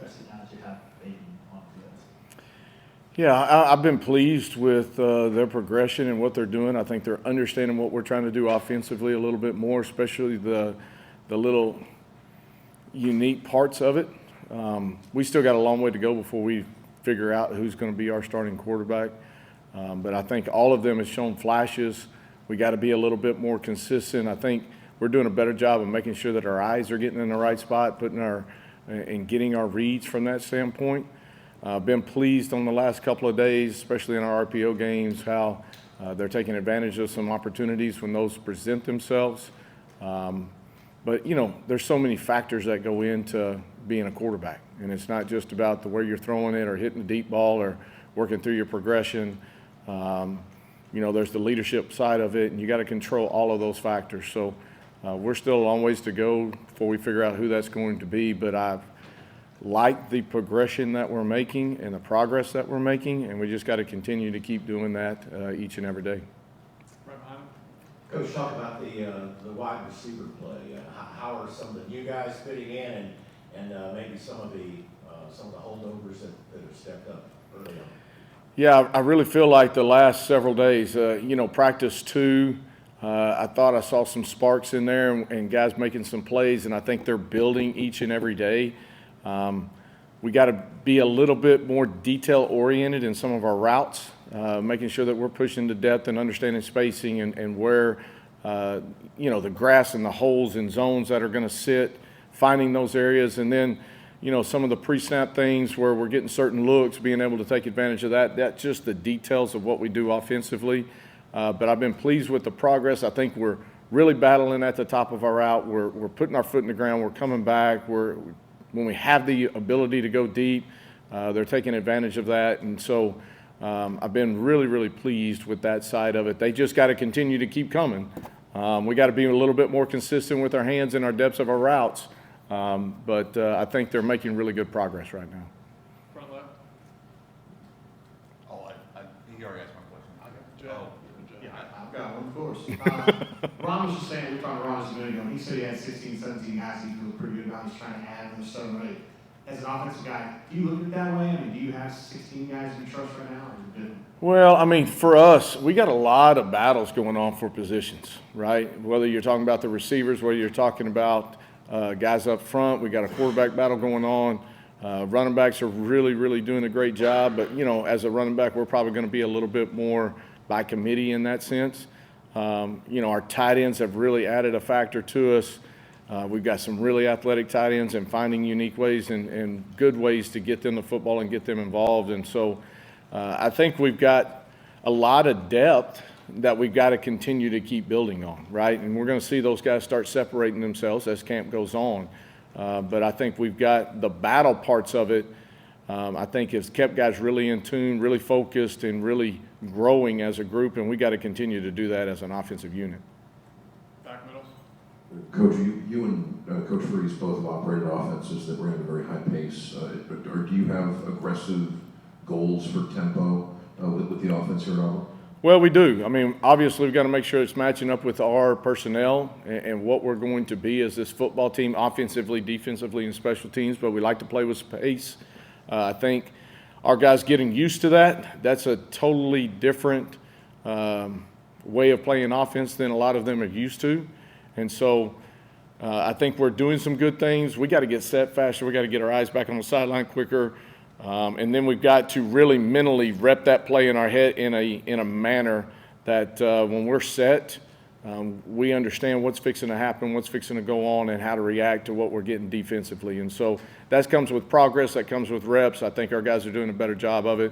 especially now that you have Baden on the field? Yeah, I've been pleased with their progression and what they're doing. I think they're understanding what we're trying to do offensively a little bit more, especially the little unique parts of it. We still got a long way to go before we figure out who's going to be our starting quarterback. But I think all of them have shown flashes. We got to be a little bit more consistent. I think we're doing a better job of making sure that our eyes are getting in the right spot, and getting our reads from that standpoint. Been pleased on the last couple of days, especially in our RPO games, how they're taking advantage of some opportunities when those present themselves. But, there's so many factors that go into being a quarterback. And it's not just about the way you're throwing it or hitting the deep ball or working through your progression. There's the leadership side of it, and you got to control all of those factors. So we're still a long ways to go before we figure out who that's going to be. But I've liked the progression that we're making and the progress that we're making, and we just got to continue to keep doing that each and every day. Coach, talk about the wide receiver play. How are some of the new guys fitting in, and maybe some of the holdovers that have stepped up early on? Yeah, I really feel like the last several days, practice 2, I thought I saw some sparks in there and guys making some plays, and I think they're building each and every day. We got to be a little bit more detail-oriented in some of our routes, making sure that we're pushing to depth and understanding spacing and where, the grass and the holes and zones that are going to sit, finding those areas. And then, some of the pre-snap things where we're getting certain looks, being able to take advantage of that. That's just the details of what we do offensively. But I've been pleased with the progress. I think we're really battling at the top of our route. We're putting our foot in the ground. We're coming back. When we have the ability to go deep, they're taking advantage of that. And so I've been really, really pleased with that side of it. They just got to continue to keep coming. We got to be a little bit more consistent with our hands and our depths of our routes. But I think they're making really good progress right now. Front left. Oh, he already asked my question. I got Joe. Yeah, I've got one, of course. Ron was just saying, we were talking to Ron just a minute ago, he said he had 16, 17 guys he feels pretty good about. He's trying to add another 7 or 8. As an offensive guy, do you look at it that way? Do you have 16 guys you trust right now, or is it different? Well, for us, we got a lot of battles going on for positions, right? Whether you're talking about the receivers, whether you're talking about guys up front, we got a quarterback battle going on. Running backs are really, really doing a great job. But, as a running back, we're probably going to be a little bit more by committee in that sense. Our tight ends have really added a factor to us. We've got some really athletic tight ends and finding unique ways and good ways to get them the football and get them involved. And so I think we've got a lot of depth that we've got to continue to keep building on, right? And we're going to see those guys start separating themselves as camp goes on. But I think we've got the battle parts of it. I think it's kept guys really in tune, really focused, and really growing as a group, and we got to continue to do that as an offensive unit. Back middle. Coach, you and Coach Freeze both have operated offenses that ran at a very high pace. Or do you have aggressive goals for tempo with the offense here at Auburn? Well, we do. Obviously, we've got to make sure it's matching up with our personnel and what we're going to be as this football team, offensively, defensively, and special teams, but we like to play with pace. I think our guys getting used to that. That's a totally different way of playing offense than a lot of them are used to. And so I think we're doing some good things. We got to get set faster. We got to get our eyes back on the sideline quicker. And then we've got to really mentally rep that play in our head in a manner that when we're set, we understand what's fixing to happen, what's fixing to go on, and how to react to what we're getting defensively. And so that comes with progress. That comes with reps. I think our guys are doing a better job of it.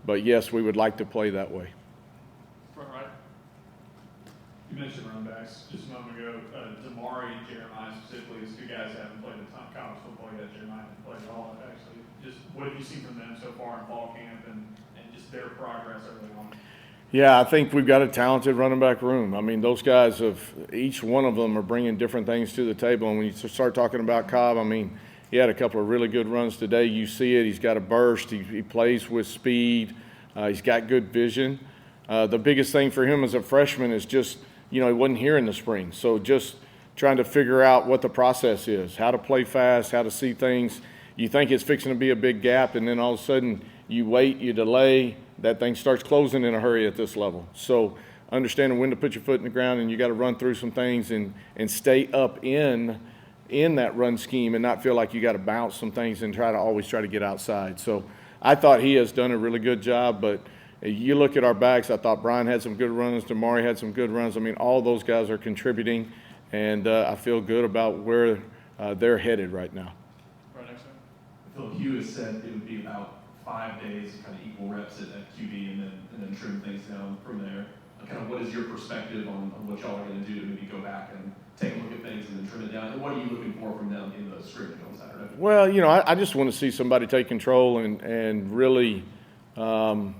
But, yes, we would like to play that way. Front right. You mentioned running backs just a moment ago. Damari and Jeremiah specifically, as two guys that haven't played a ton of college football yet. Jeremiah hasn't played at all, actually. Just what have you seen from them so far in fall camp and just their progress early on? Yeah, I think we've got a talented running back room. Those guys, each one of them are bringing different things to the table. And when you start talking about Cobb, he had a couple of really good runs today. You see it. He's got a burst. He plays with speed. He's got good vision. The biggest thing for him as a freshman is just, he wasn't here in the spring. So just trying to figure out what the process is, how to play fast, how to see things. you think it's fixing to be a big gap, and then all of a sudden you wait, you delay, that thing starts closing in a hurry at this level. So understanding when to put your foot in the ground, and you got to run through some things and stay up in that run scheme and not feel like you got to bounce some things and always try to get outside. So I thought he has done a really good job, but you look at our backs, I thought Brian had some good runs, Damari had some good runs. I mean, all those guys are contributing, and I feel good about where they're headed right now. Right next to him. Philip Hugh has said it would be about 5 days, kind of equal reps at QB, and then trim things down from there. Kind of what is your perspective on what y'all are going to do to maybe go back and take a look at things and then trim it down? And what are you looking for from them in the scrimmage on Saturday? Well, you know, I just want to see somebody take control and really, you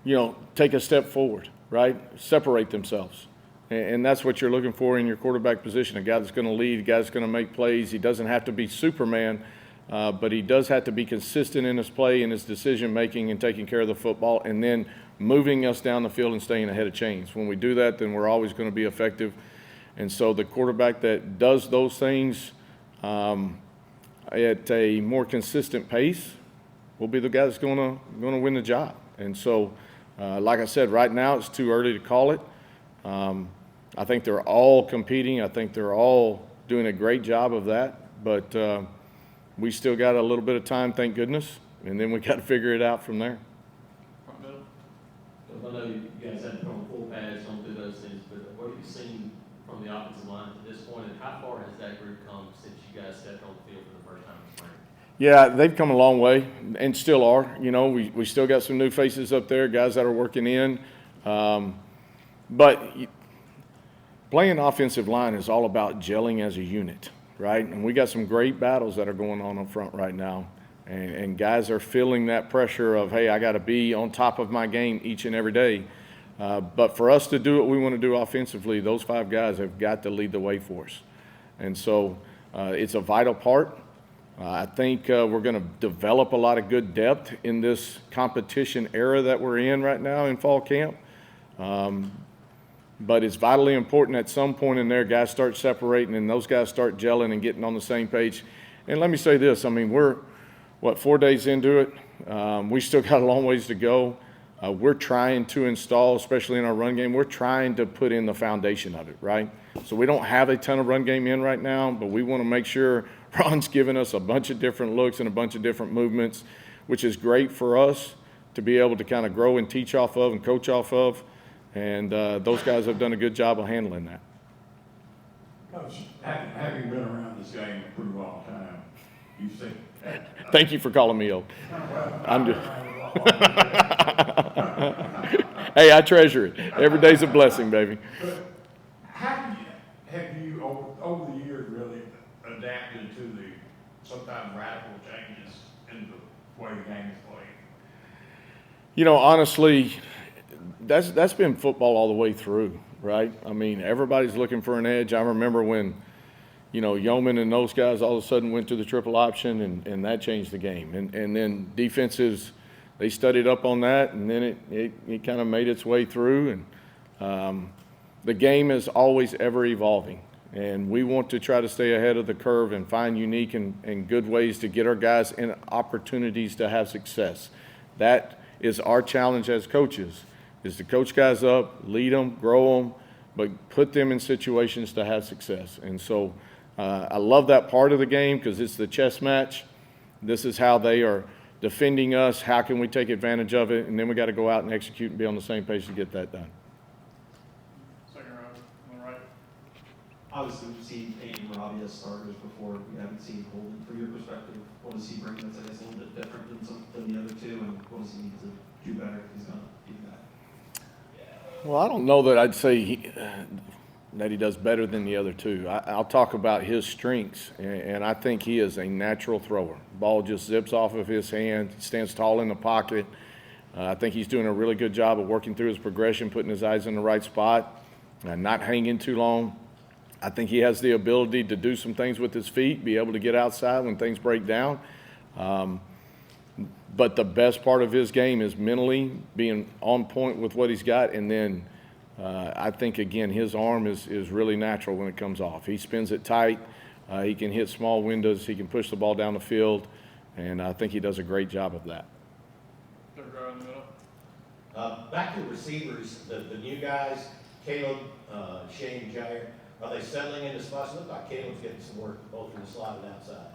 know, take a step forward, right? Separate themselves. And that's what you're looking for in your quarterback position, a guy that's going to lead, a guy that's going to make plays. He doesn't have to be Superman, but he does have to be consistent in his play and his decision-making and taking care of the football, and then moving us down the field and staying ahead of chains. When we do that, then we're always going to be effective. And so the quarterback that does those things at a more consistent pace will be the guy that's going to win the job. And so, like I said, right now it's too early to call it. I think they're all competing. I think they're all doing a great job of that. But we still got a little bit of time, thank goodness, and then we got to figure it out from there. Front middle. I know you guys had to put on full pads, don't do those things, but what have you seen from the offensive line to this point, and how far has that group come since you guys stepped on the field for the first time this spring? Yeah, they've come a long way and still are. You know, we still got some new faces up there, guys that are working in. But playing offensive line is all about gelling as a unit, right? And we got some great battles that are going on up front right now. And guys are feeling that pressure of, hey, I got to be on top of my game each and every day. But for us to do what we want to do offensively, those 5 guys have got to lead the way for us. And so it's a vital part. I think we're going to develop a lot of good depth in this competition era that we're in right now in fall camp. But it's vitally important at some point in there, guys start separating and those guys start gelling and getting on the same page. And let me say this, I mean, we're, 4 days into it? We still got a long ways to go. We're trying to install, especially in our run game, we're trying to put in the foundation of it, right? So we don't have a ton of run game in right now, but we want to make sure Ron's giving us a bunch of different looks and a bunch of different movements, which is great for us to be able to kind of grow and teach off of and coach off of. And those guys have done a good job of handling that. Coach, having been around this game a pretty long time, you've seen. Thank you for calling me old. I'm just. Hey, I treasure it. Every day's a blessing, baby. But have you over the years really adapted to the sometimes radical changes in the way the game is played? You know, honestly, that's been football all the way through, right? I mean, everybody's looking for an edge. I remember when, you know, Yeoman and those guys all of a sudden went to the triple option, and that changed the game. And then defenses, they studied up on that, and then it kind of made its way through. And the game is always ever evolving, and we want to try to stay ahead of the curve and find unique and good ways to get our guys in opportunities to have success. That is our challenge as coaches, is to coach guys up, lead them, grow them, but put them in situations to have success. And so I love that part of the game because it's the chess match. This is how they are defending us. How can we take advantage of it? And then we got to go out and execute and be on the same page to get that done. Second row, on the right. Obviously, we've seen Peyton and Robbie as starters before. We haven't seen Holden. From your perspective, what does he bring that's, I guess, a little bit different than the other two, and what does he need to do better if he's going to do that? Well, I don't know that I'd say that he does better than the other two. I'll talk about his strengths, and I think he is a natural thrower. Ball just zips off of his hand. He stands tall in the pocket. I think he's doing a really good job of working through his progression, putting his eyes in the right spot, and not hanging too long. I think he has the ability to do some things with his feet, be able to get outside when things break down. But the best part of his game is mentally being on point with what he's got. And then I think, again, his arm is really natural when it comes off. He spins it tight. He can hit small windows. He can push the ball down the field, and I think he does a great job of that. Third row in the middle. Back to receivers, the new guys, Caleb, Shane, Jair, are they settling into spots? Look like Caleb's getting some work both in the slot and outside.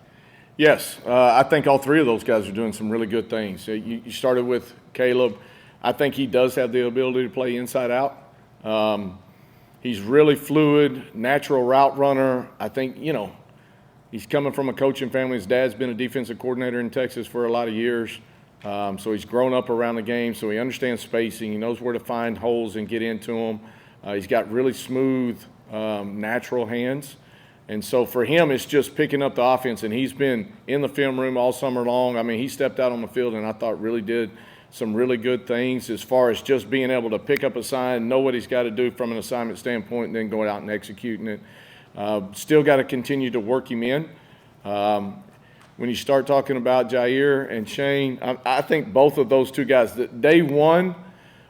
Yes, I think all three of those guys are doing some really good things. You started with Caleb. I think he does have the ability to play inside out. He's really fluid, natural route runner. I think, he's coming from a coaching family. His dad's been a defensive coordinator in Texas for a lot of years. So he's grown up around the game, so he understands spacing. He knows where to find holes and get into them. He's got really smooth, natural hands. And so for him, it's just picking up the offense. And he's been in the film room all summer long. I mean, he stepped out on the field and I thought really did some really good things as far as just being able to pick up a sign, know what he's got to do from an assignment standpoint, and then going out and executing it. Still got to continue to work him in. When you start talking about Jair and Shane, I think both of those two guys, day one,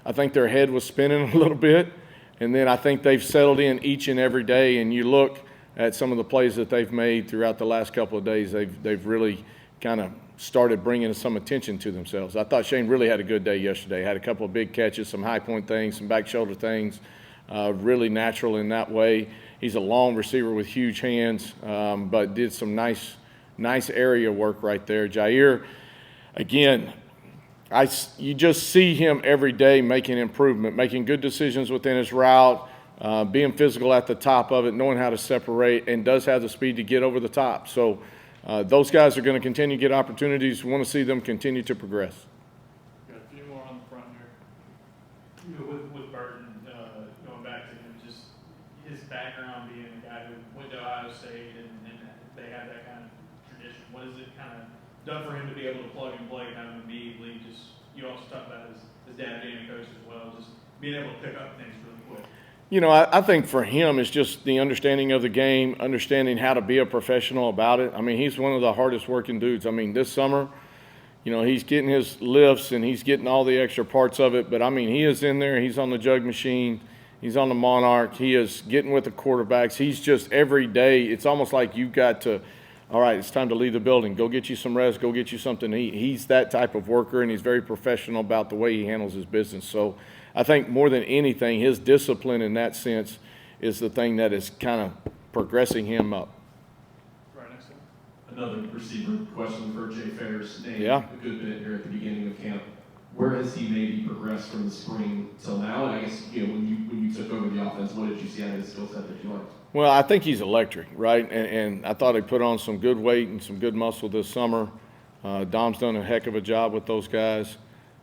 I think their head was spinning a little bit. And then I think they've settled in each and every day. And you look at some of the plays that they've made throughout the last couple of days, they've really kind of started bringing some attention to themselves. I thought Shane really had a good day yesterday. Had a couple of big catches, some high point things, some back shoulder things, really natural in that way. He's a long receiver with huge hands, but did some nice area work right there. Jair, again, you just see him every day making improvement, making good decisions within his route, being physical at the top of it, knowing how to separate, and does have the speed to get over the top. So those guys are going to continue to get opportunities. We want to see them continue to progress. Got a few more on the front here. With Burton, going back to him, just his background being a guy who went to Ohio State and they have that kind of tradition. What has it kind of done for him to be able to plug and play kind of immediately? Just, you also talked about his dad being a coach as well, just being able to pick up things really quick. I think for him it's just the understanding of the game, understanding how to be a professional about it. I mean, he's one of the hardest working dudes. I mean, this summer, he's getting his lifts and he's getting all the extra parts of it. But, I mean, he is in there. He's on the jug machine. He's on the Monarch. He is getting with the quarterbacks. He's just every day, it's almost like you've got to, all right, it's time to leave the building. Go get you some rest. Go get you something to eat. He's that type of worker, and he's very professional about the way he handles his business. So I think more than anything, his discipline in that sense is the thing that is kind of progressing him up. Right next to him. Another receiver question for Jay Ferris. Named Yeah. a good bit here at the beginning of camp. Where has he maybe progressed from the spring till now? And I guess, when you took over the offense, what did you see out of his skill set that you liked? Well, I think he's electric, right? And I thought he put on some good weight and some good muscle this summer. Dom's done a heck of a job with those guys.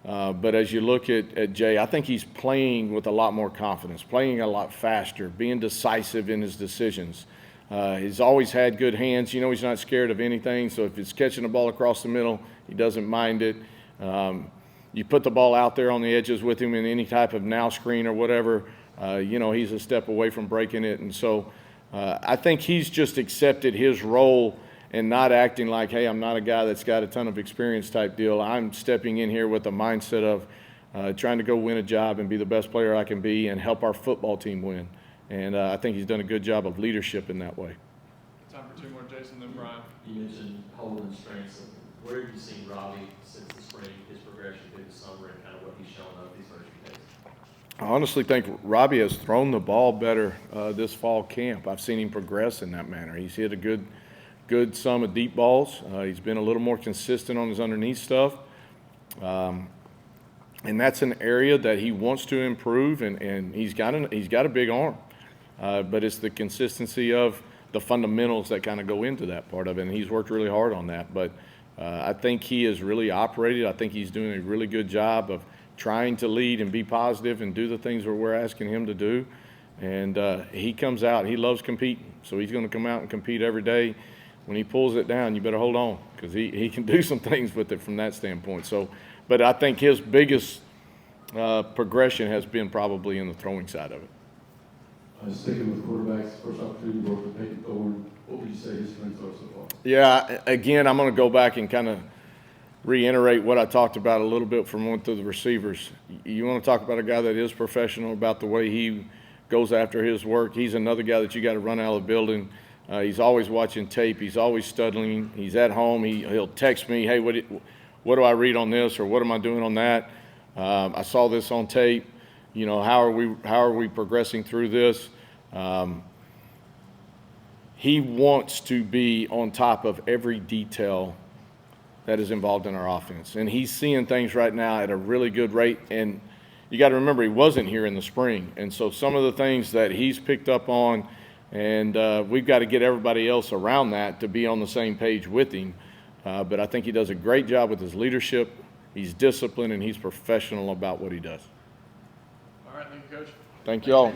But as you look at Jay, I think he's playing with a lot more confidence, playing a lot faster, being decisive in his decisions. He's always had good hands. He's not scared of anything. So if it's catching the ball across the middle, he doesn't mind it. You put the ball out there on the edges with him in any type of now screen or whatever, he's a step away from breaking it. And so I think he's just accepted his role and not acting like, hey, I'm not a guy that's got a ton of experience type deal. I'm stepping in here with the mindset of trying to go win a job and be the best player I can be and help our football team win. And I think he's done a good job of leadership in that way. Time for two more, Jason, then Brian. You mentioned holding strengths. Where have you seen Robbie since the spring, his progression through the summer, and kind of what he's shown up these first few days? I honestly think Robbie has thrown the ball better this fall camp. I've seen him progress in that manner. He's hit a good sum of deep balls. He's been a little more consistent on his underneath stuff. And that's an area that he wants to improve, and he's got a big arm. But it's the consistency of the fundamentals that kind of go into that part of it, and he's worked really hard on that. But I think he has really operated. I think he's doing a really good job of trying to lead and be positive and do the things that we're asking him to do. And he comes out, he loves competing. So he's going to come out and compete every day. When he pulls it down, you better hold on, because he can do some things with it from that standpoint. So, but I think his biggest progression has been probably in the throwing side of it. Sticking with quarterbacks, first opportunity to work with Peyton Thorne, what would you say his strengths are so far? Yeah, again, I'm going to go back and kind of reiterate what I talked about a little bit from one through the receivers. You want to talk about a guy that is professional about the way he goes after his work. He's another guy that you got to run out of the building. He's always watching tape. He's always studying. He's at home. He'll text me, hey, what do I read on this, or what am I doing on that? I saw this on tape. You know, how are we progressing through this? He wants to be on top of every detail that is involved in our offense. And he's seeing things right now at a really good rate. And you got to remember, he wasn't here in the spring. And so some of the things that he's picked up on, and we've got to get everybody else around that to be on the same page with him. But I think he does a great job with his leadership. He's disciplined, and he's professional about what he does. All right, thank you, Coach. Thank you all.